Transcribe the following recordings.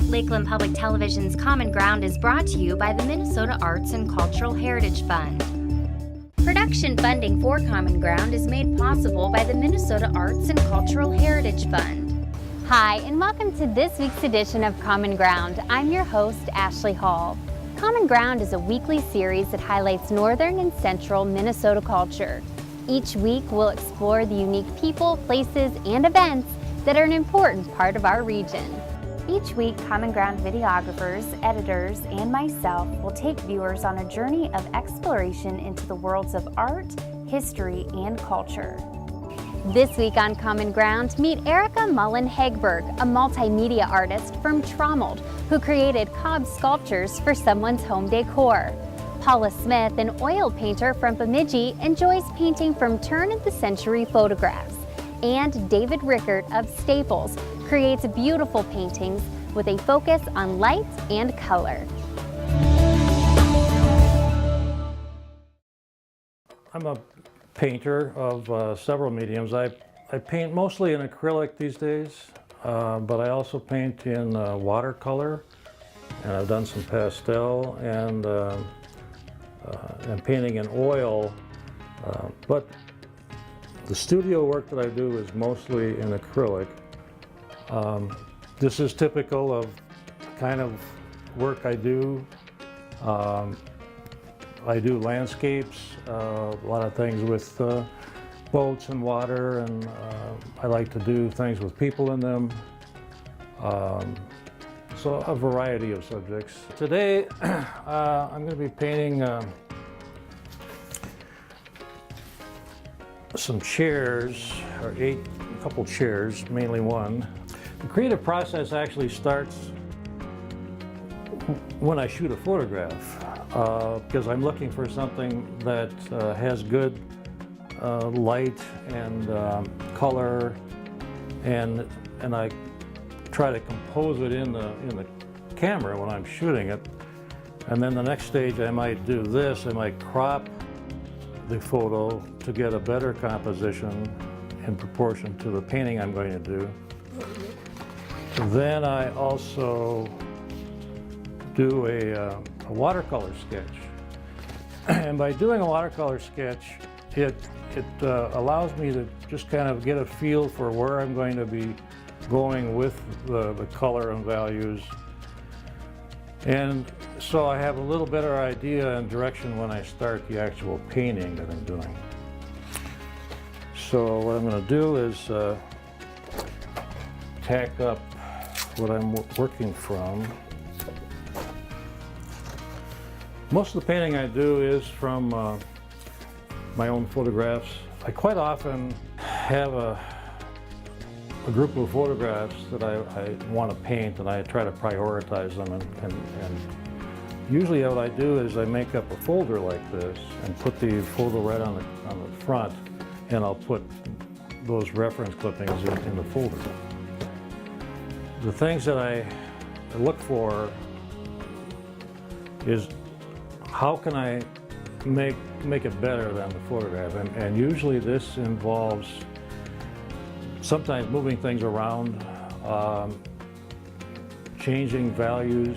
Lakeland Public Television's Common Ground is brought to you by the Minnesota Arts and Cultural Heritage Fund. Production funding for Common Ground is made possible by the Minnesota Arts and Cultural Heritage Fund. Hi, and welcome to this week's edition of Common Ground. I'm your host, Ashley Hall. Common Ground is a weekly series that highlights northern and central Minnesota culture. Each week, we'll explore the unique people, places, and events that are an important part of our region. Each week, Common Ground videographers, editors, and myself will take viewers on a journey of exploration into the worlds of art, history, and culture. This week on Common Ground, meet Erika Mullen Hegberg, a multimedia artist from Trommel, who created cobb sculptures for someone's home decor. Paula Smith, an oil painter from Bemidji, enjoys painting from turn-of-the-century photographs. And David Rickert of Staples creates beautiful paintings with a focus on light and color. I'm a painter of several mediums. I paint mostly in acrylic these days, but I also paint in watercolor, and I've done some pastel and painting in oil, but the studio work that I do is mostly in acrylic. This is typical of the kind of work I do. I do landscapes, a lot of things with boats and water, and I like to do things with people in them. So a variety of subjects. Today I'm going to be painting some chairs, or a couple chairs, mainly one. The creative process actually starts when I shoot a photograph, because I'm looking for something that has good light and color, and I try to compose it in the camera when I'm shooting it. And then the next stage I might do this, I might crop the photo to get a better composition in proportion to the painting I'm going to do. Then I also do a watercolor sketch. And by doing a watercolor sketch, it allows me to just kind of get a feel for where I'm going to be going with the color and values. And so I have a little better idea and direction when I start the actual painting that I'm doing. So what I'm going to do is tack up what I'm working from. Most of the painting I do is from my own photographs. I quite often have a group of photographs that I want to paint, and I try to prioritize them, and usually what I do is I make up a folder like this and put the photo right on the front, and I'll put those reference clippings in the folder. The things that I look for is how can I make it better than the photograph, and usually this involves sometimes moving things around, changing values,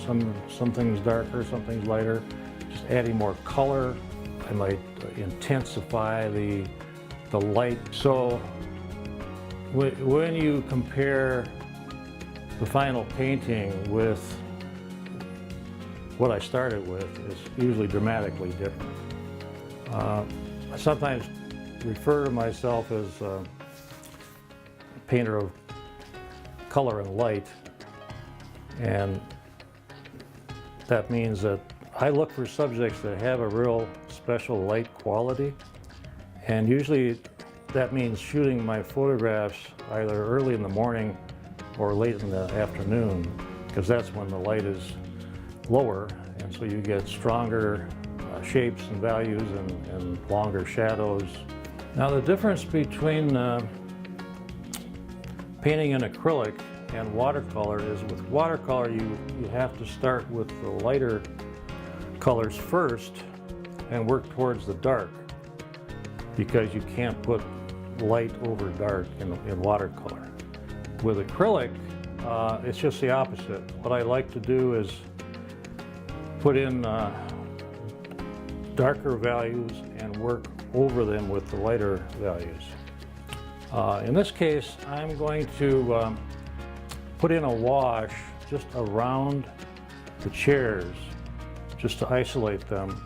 some things darker, some things lighter, just adding more color. I might intensify the light. So when you compare the final painting with what I started with, it's usually dramatically different. I sometimes refer to myself as a painter of color and light, and that means that I look for subjects that have a real special light quality, and usually that means shooting my photographs either early in the morning or late in the afternoon, because that's when the light is lower, and so you get stronger shapes and values and longer shadows. Now the difference between painting in acrylic and watercolor is with watercolor you have to start with the lighter colors first and work towards the dark, because you can't put light over dark in watercolor. With acrylic, It's just the opposite. What I like to do is put in darker values and work over them with the lighter values. In this case, I'm going to put in a wash just around the chairs, just to isolate them.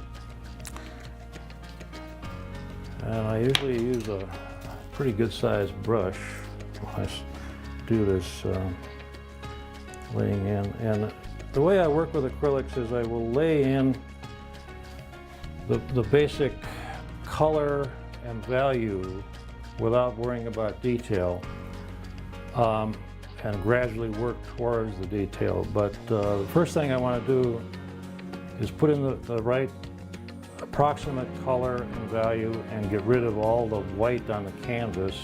And I usually use a pretty good sized brush when I do this laying in. And the way I work with acrylics is I will lay in the basic color and value without worrying about detail, and gradually work towards the detail. But the first thing I want to do is put in the right approximate color and value and get rid of all the white on the canvas,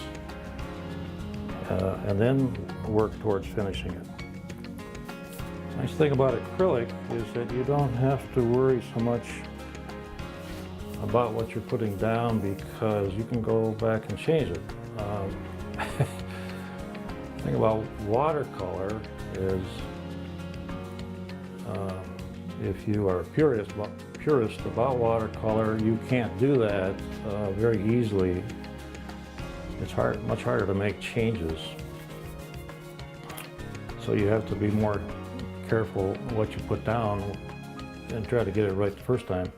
and then work towards finishing it. The nice thing about acrylic is that you don't have to worry so much about what you're putting down, because you can go back and change it. The thing about watercolor is if you are a purist about watercolor, you can't do that very easily. It's much harder to make changes. So you have to be more careful what you put down and try to get it right the first time.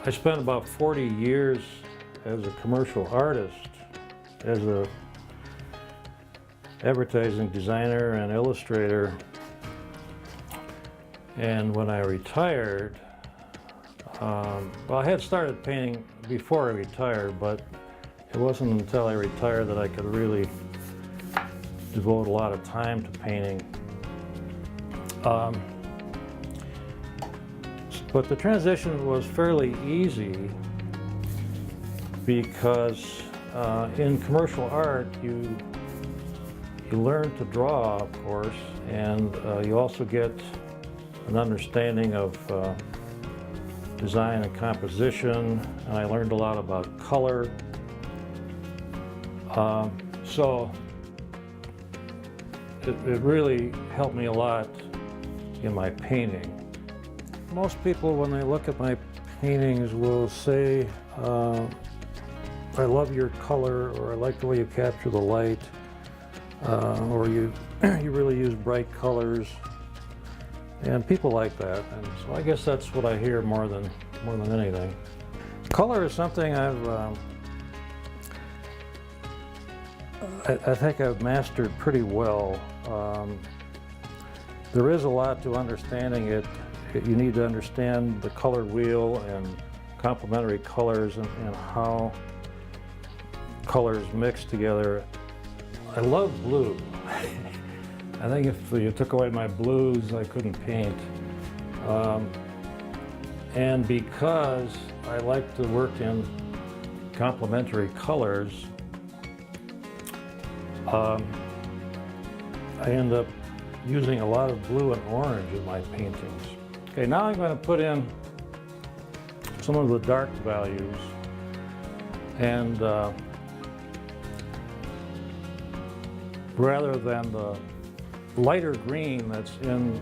I spent about 40 years as a commercial artist, as a advertising designer and illustrator. And when I retired, well, I had started painting before I retired, but it wasn't until I retired that I could really devote a lot of time to painting. But the transition was fairly easy because in commercial art you learn to draw, of course, and you also get an understanding of design and composition, and I learned a lot about color. So it really helped me a lot in my painting. Most people, when they look at my paintings, will say, I love your color, or I like the way you capture the light, or you really use bright colors. And people like that, and so I guess that's what I hear more than anything. Color is something I think I've mastered pretty well. There is a lot to understanding it. You need to understand the color wheel and complementary colors and how colors mix together. I love blue. I think if you took away my blues, I couldn't paint. And because I like to work in complementary colors, I end up using a lot of blue and orange in my paintings. Okay, now I'm going to put in some of the dark values, and rather than the lighter green that's in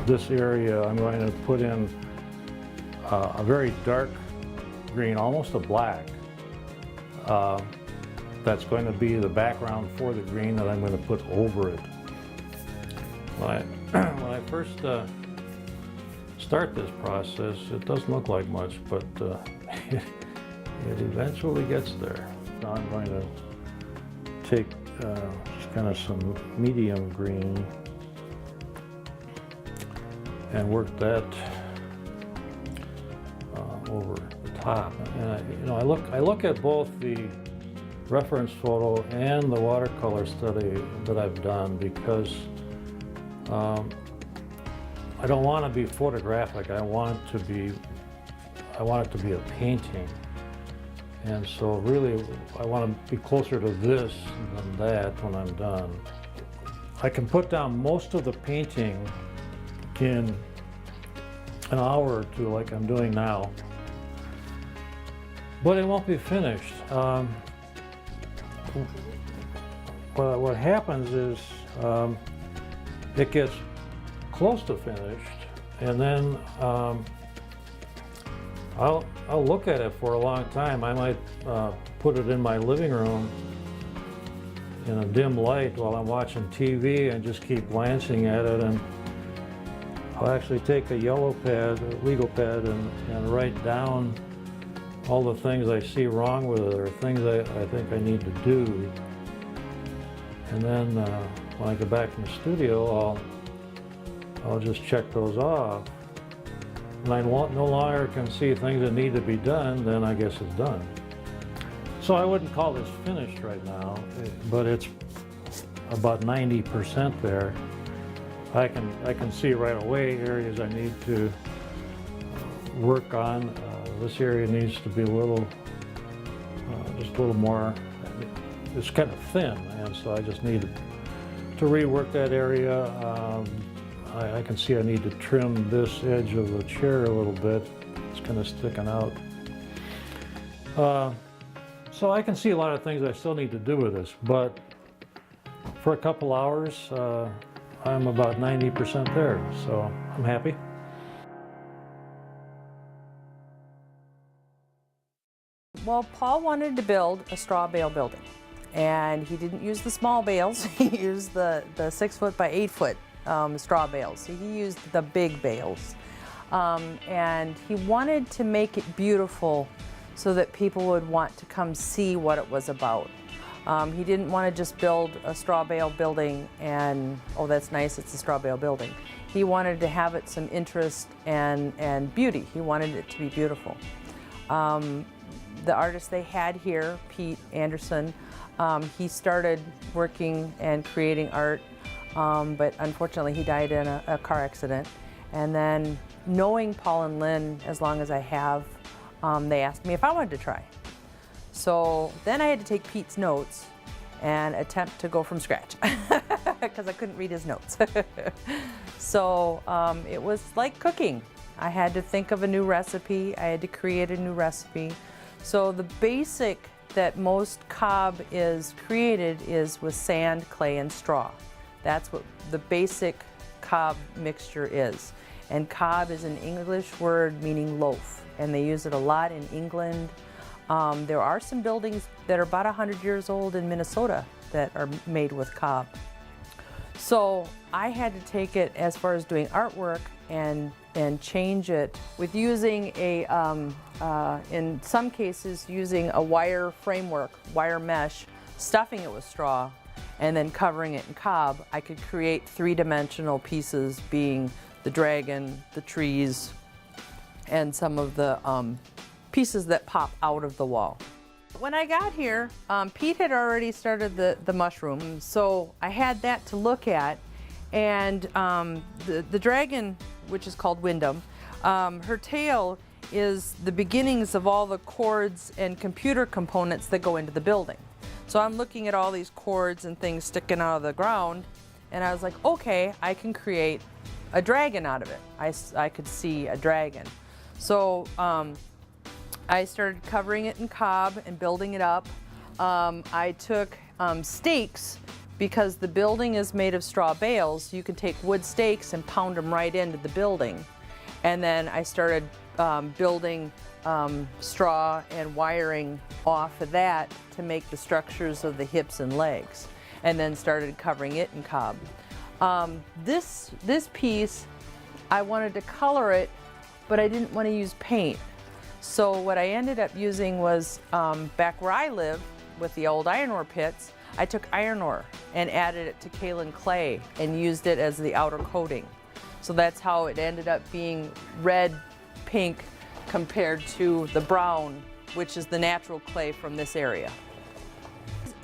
this area, I'm going to put in a very dark green, almost a black. That's going to be the background for the green that I'm going to put over it. When I first start this process, it doesn't look like much, but it eventually gets there. Now I'm going to take just kind of some medium green and work that over the top. And I look at both the reference photo and the watercolor study that I've done, because I don't want to be photographic. I want it to be a painting. And so really, I want to be closer to this than that when I'm done. I can put down most of the painting in an hour or two, like I'm doing now, but it won't be finished. What happens is it gets close to finished, and then I'll look at it for a long time. I might put it in my living room in a dim light while I'm watching TV and just keep glancing at it, and I'll actually take a yellow pad, a legal pad, and write down all the things I see wrong with it or things I think I need to do. And then when I get back from the studio, I'll just check those off. When I no longer can see things that need to be done, then I guess it's done. So I wouldn't call this finished right now, but it's about 90% there. I can see right away areas I need to work on. This area needs to be a little, just a little more, it's kind of thin, and so I just need to rework that area. I can see I need to trim this edge of the chair a little bit. It's kind of sticking out. So I can see a lot of things I still need to do with this, but for a couple hours, I'm about 90% there, so I'm happy. Well, Paul wanted to build a straw bale building, and he didn't use the small bales. He used the 6 foot by 8 foot straw bales. So he used the big bales, and he wanted to make it beautiful so that people would want to come see what it was about. He didn't want to just build a straw bale building and, oh, that's nice, it's a straw bale building. He wanted to have it some interest and beauty. He wanted it to be beautiful. The artist they had here, Pete Anderson, he started working and creating art, but unfortunately he died in a car accident. And then knowing Paul and Lynn as long as I have, they asked me if I wanted to try. So then I had to take Pete's notes and attempt to go from scratch because I couldn't read his notes. So it was like cooking. I had to think of a new recipe. I had to create a new recipe. So the basic that most cob is created is with sand, clay, and straw. That's what the basic cob mixture is. And cob is an English word meaning loaf, and they use it a lot in England. There are some buildings that are about 100 years old in Minnesota that are made with cob. So I had to take it as far as doing artwork and change it with using a, in some cases, using a wire framework, wire mesh, stuffing it with straw, and then covering it in cob. I could create three-dimensional pieces, being the dragon, the trees, and some of the pieces that pop out of the wall. When I got here, Pete had already started the mushroom, so I had that to look at. And the dragon, which is called Wyndham, her tail is the beginnings of all the cords and computer components that go into the building. So I'm looking at all these cords and things sticking out of the ground, and I was like, okay, I can create a dragon out of it. I could see a dragon. So I started covering it in cob and building it up. I took stakes, because the building is made of straw bales. You can take wood stakes and pound them right into the building. And then I started building straw and wiring off of that to make the structures of the hips and legs, and then started covering it in cob. This piece, I wanted to color it, but I didn't want to use paint. So what I ended up using was, back where I live with the old iron ore pits, I took iron ore and added it to kaolin clay and used it as the outer coating. So that's how it ended up being red, pink, compared to the brown, which is the natural clay from this area.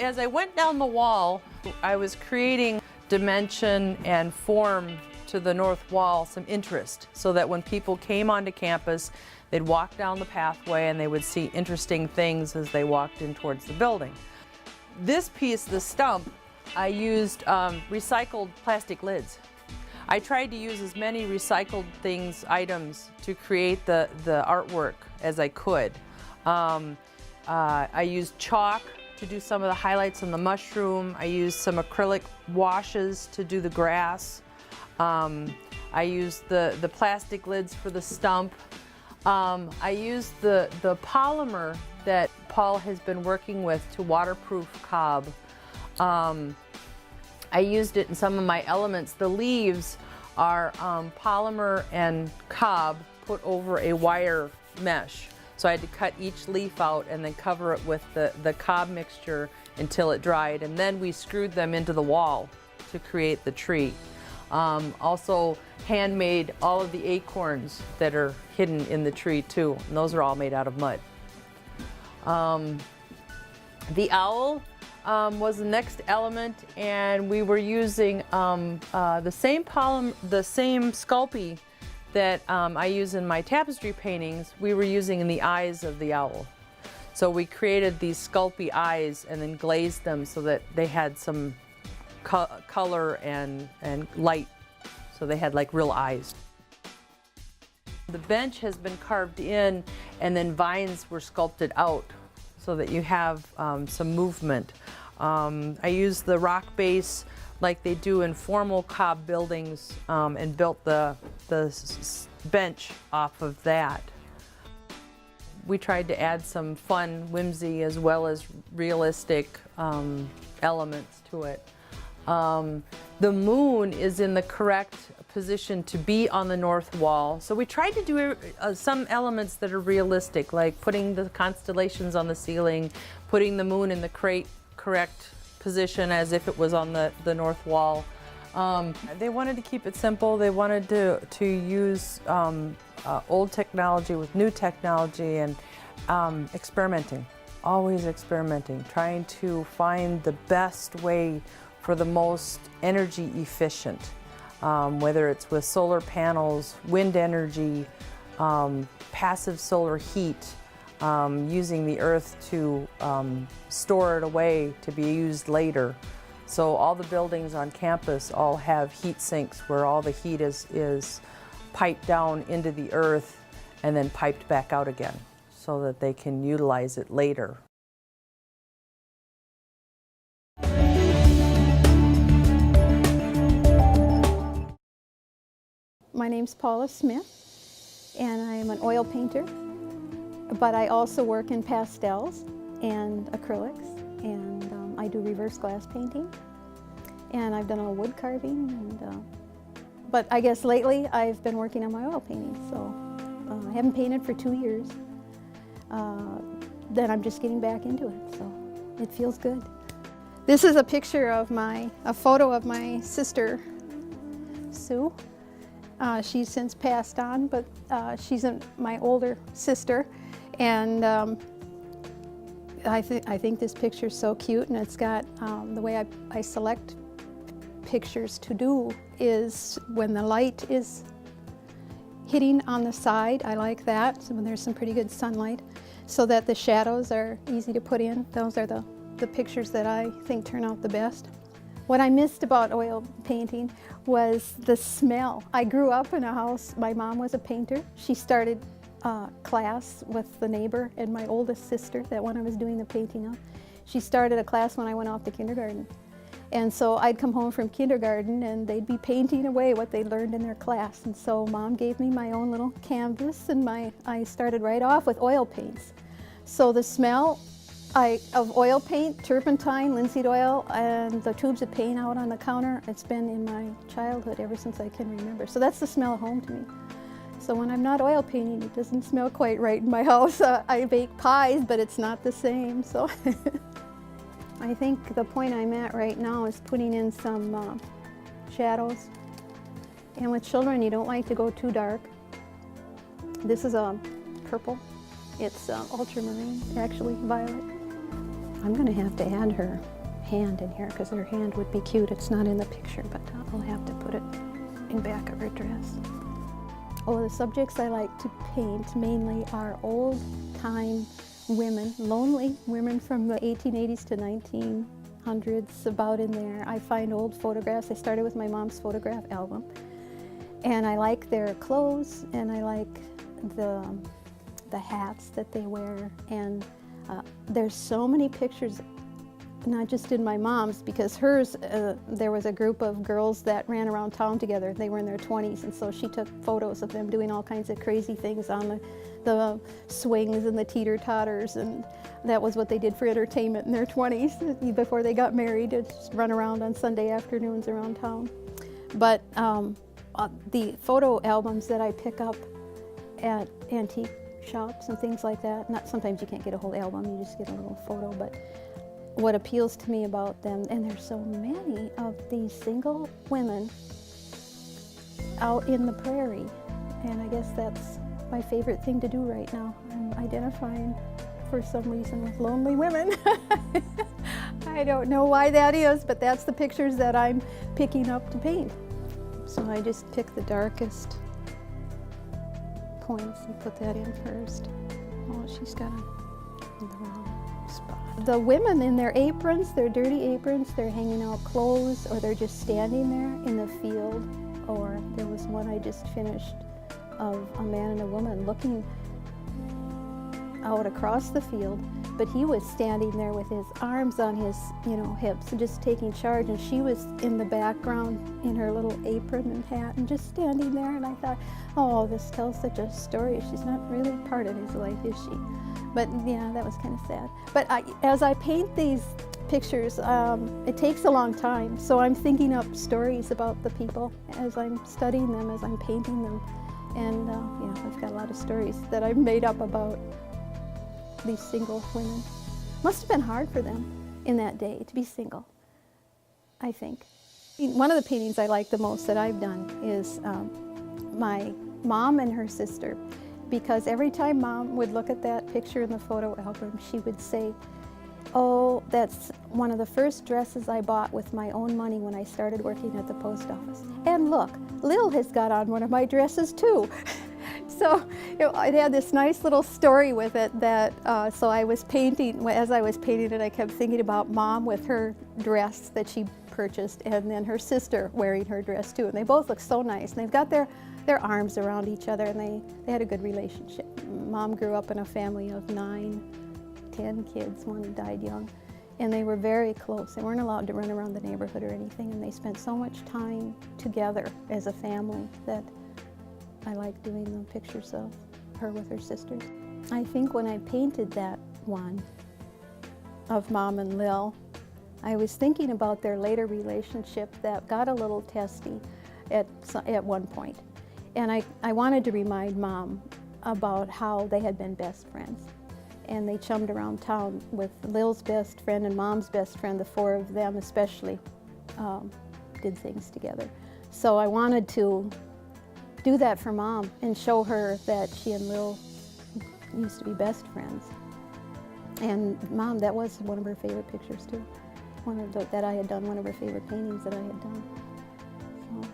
As I went down the wall, I was creating dimension and form to the north wall, some interest, so that when people came onto campus, they'd walk down the pathway and they would see interesting things as they walked in towards the building. This piece, the stump, I used recycled plastic lids. I tried to use as many recycled items to create the artwork as I could. I used chalk to do some of the highlights on the mushroom. I used some acrylic washes to do the grass. I used the plastic lids for the stump. I used the polymer that Paul has been working with to waterproof cob. I used it in some of my elements. The leaves are polymer and cob put over a wire mesh. So I had to cut each leaf out and then cover it with the cob mixture until it dried, and then we screwed them into the wall to create the tree. Also handmade all of the acorns that are hidden in the tree too, and those are all made out of mud. The owl was the next element, and we were using the same Sculpey that I use in my tapestry paintings. We were using in the eyes of the owl. So we created these Sculpey eyes and then glazed them so that they had some color and light, so they had like real eyes. The bench has been carved in, and then vines were sculpted out so that you have some movement. I used the rock base like they do in formal cob buildings, and built the bench off of that. We tried to add some fun whimsy as well as realistic elements to it. The moon is in the correct position to be on the north wall. So we tried to do some elements that are realistic, like putting the constellations on the ceiling, putting the moon in the correct position as if it was on the north wall. They wanted to keep it simple. They wanted to use old technology with new technology, and experimenting, always experimenting, trying to find the best way for the most energy efficient, whether it's with solar panels, wind energy, passive solar heat, using the earth to store it away to be used later. So all the buildings on campus all have heat sinks where all the heat is piped down into the earth and then piped back out again so that they can utilize it later. My name's Paula Smith, and I'm an oil painter, but I also work in pastels and acrylics, and I do reverse glass painting, and I've done a wood carving, and but I guess lately I've been working on my oil paintings, so I haven't painted for 2 years. Then I'm just getting back into it, so it feels good. This is a picture of a photo of my sister, Sue. She's since passed on, but she's my older sister, and I think this picture's so cute, and it's got the way I select pictures to do is when the light is hitting on the side. I like that, so when there's some pretty good sunlight, so that the shadows are easy to put in. Those are the pictures that I think turn out the best. What I missed about oil painting was the smell. I grew up in a house, my mom was a painter. She started class with the neighbor and my oldest sister, that one I was doing the painting of. She started a class when I went off to kindergarten. And so I'd come home from kindergarten and they'd be painting away what they learned in their class. And so Mom gave me my own little canvas, and I started right off with oil paints. So the smell of oil paint, turpentine, linseed oil, and the tubes of paint out on the counter, it's been in my childhood ever since I can remember. So that's the smell of home to me. So when I'm not oil painting, it doesn't smell quite right in my house. I bake pies, but it's not the same. So I think the point I'm at right now is putting in some shadows. And with children, you don't like to go too dark. This is a purple. It's ultramarine, actually violet. I'm going to have to add her hand in here because her hand would be cute. It's not in the picture, but I'll have to put it in back of her dress. Oh, the subjects I like to paint mainly are old-time women, lonely women from the 1880s to 1900s, about in there. I find old photographs. I started with my mom's photograph album, and I like their clothes, and I like the hats that they wear, and there's so many pictures not just in my mom's, because hers, there was a group of girls that ran around town together. They were in their 20s, and so she took photos of them doing all kinds of crazy things on the swings and the teeter-totters, and that was what they did for entertainment in their 20s before they got married, to just run around on Sunday afternoons around town. But the photo albums that I pick up at antique shops and things like that, sometimes you can't get a whole album, you just get a little photo, but what appeals to me about them, and there's so many of these single women out in the prairie, and I guess that's my favorite thing to do right now. I'm identifying for some reason with lonely women. I don't know why that is, but that's the pictures that I'm picking up to paint. So I just pick the darkest points and put that in first. Oh, she's got them in the wrong spot. The women in their aprons, their dirty aprons, they're hanging out clothes, or they're just standing there in the field. Or there was one I just finished of a man and a woman looking out across the field, but he was standing there with his arms on his, hips and just taking charge, and she was in the background in her little apron and hat and just standing there, and I thought, oh, this tells such a story. She's not really part of his life, is she? But yeah, that was kind of sad. But as I paint these pictures, it takes a long time, so I'm thinking up stories about the people as I'm studying them, as I'm painting them. And I've got a lot of stories that I've made up about these single women. Must have been hard for them in that day to be single, I think. One of the paintings I like the most that I've done is my mom and her sister, because every time Mom would look at that picture in the photo album, she would say, oh, that's one of the first dresses I bought with my own money when I started working at the post office. And look, Lil has got on one of my dresses too. So it had this nice little story with it that, so I was painting, as I was painting it, I kept thinking about Mom with her dress that she purchased, and then her sister wearing her dress too. And they both look so nice, and they've got their arms around each other, and they had a good relationship. Mom grew up in a family of 10 kids, one died young, and they were very close. They weren't allowed to run around the neighborhood or anything, and they spent so much time together as a family that I like doing the pictures of her with her sisters. I think when I painted that one of Mom and Lil, I was thinking about their later relationship that got a little testy at one point. And I wanted to remind Mom about how they had been best friends. And they chummed around town with Lil's best friend and Mom's best friend. The four of them especially did things together. So I wanted to do that for Mom and show her that she and Lil used to be best friends. And Mom, that was one of her favorite pictures too. That I had done, one of her favorite paintings that I had done.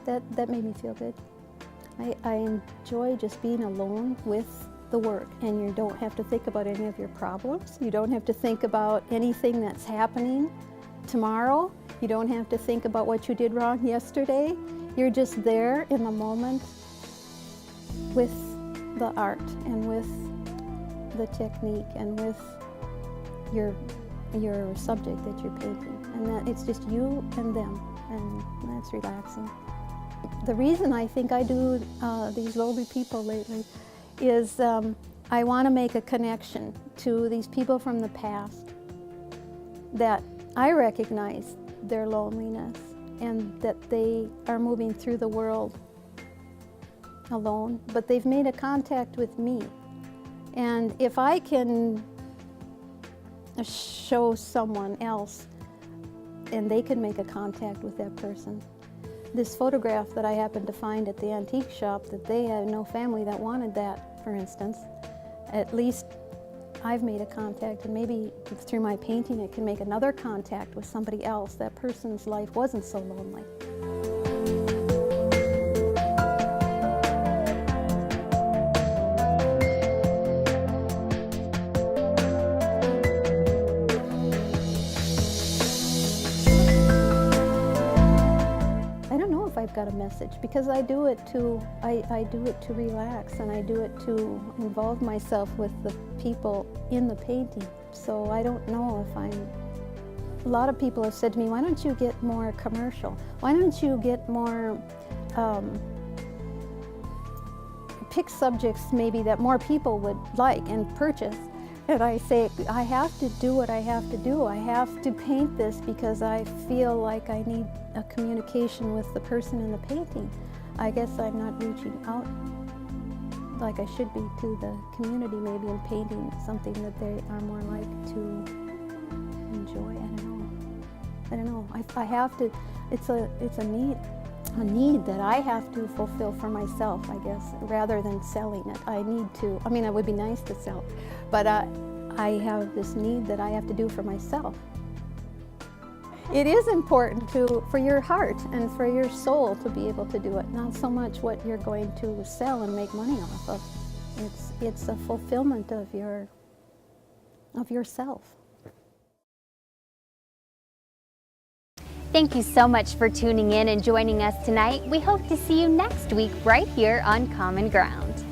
So that made me feel good. I enjoy just being alone with the work, and you don't have to think about any of your problems. You don't have to think about anything that's happening tomorrow. You don't have to think about what you did wrong yesterday. You're just there in the moment with the art and with the technique and with your subject that you're painting. And that it's just you and them, and that's relaxing. The reason I think I do these lonely people lately is I want to make a connection to these people from the past, that I recognize their loneliness and that they are moving through the world alone, but they've made a contact with me. And if I can show someone else and they can make a contact with that person. This photograph that I happened to find at the antique shop, that they had no family that wanted that, for instance, at least I've made a contact, and maybe through my painting it can make another contact with somebody else. That person's life wasn't so lonely. I've got a message, because I do it to relax, and I do it to involve myself with the people in the painting. So I don't know if I'm A lot of people have said to me, why don't you get more commercial? Why don't you get more, pick subjects maybe that more people would like and purchase? And I say, I have to do what I have to do. I have to paint this because I feel like I need a communication with the person in the painting. I guess I'm not reaching out like I should be to the community, maybe in painting something that they are more like to enjoy. I don't know. I have to, it's a need that I have to fulfill for myself, I guess, rather than selling it. I need to, I mean, it would be nice to sell, but I have this need that I have to do for myself. It is important for your heart and for your soul to be able to do it, not so much what you're going to sell and make money off of. It's a fulfillment of yourself. Thank you so much for tuning in and joining us tonight. We hope to see you next week right here on Common Ground.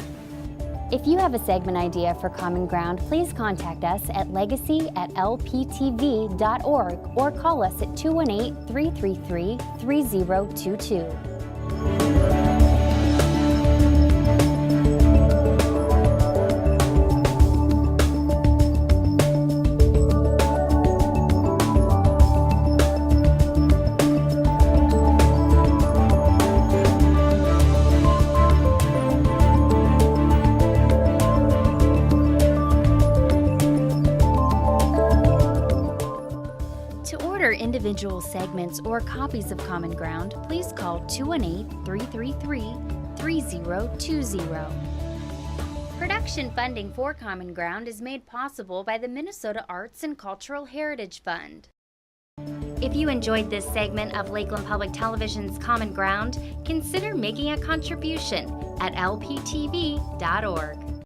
If you have a segment idea for Common Ground, please contact us at legacy@lptv.org or call us at 218-333-3022. Individual segments or copies of Common Ground, please call 218-333-3020. Production funding for Common Ground is made possible by the Minnesota Arts and Cultural Heritage Fund. If you enjoyed this segment of Lakeland Public Television's Common Ground, consider making a contribution at lptv.org.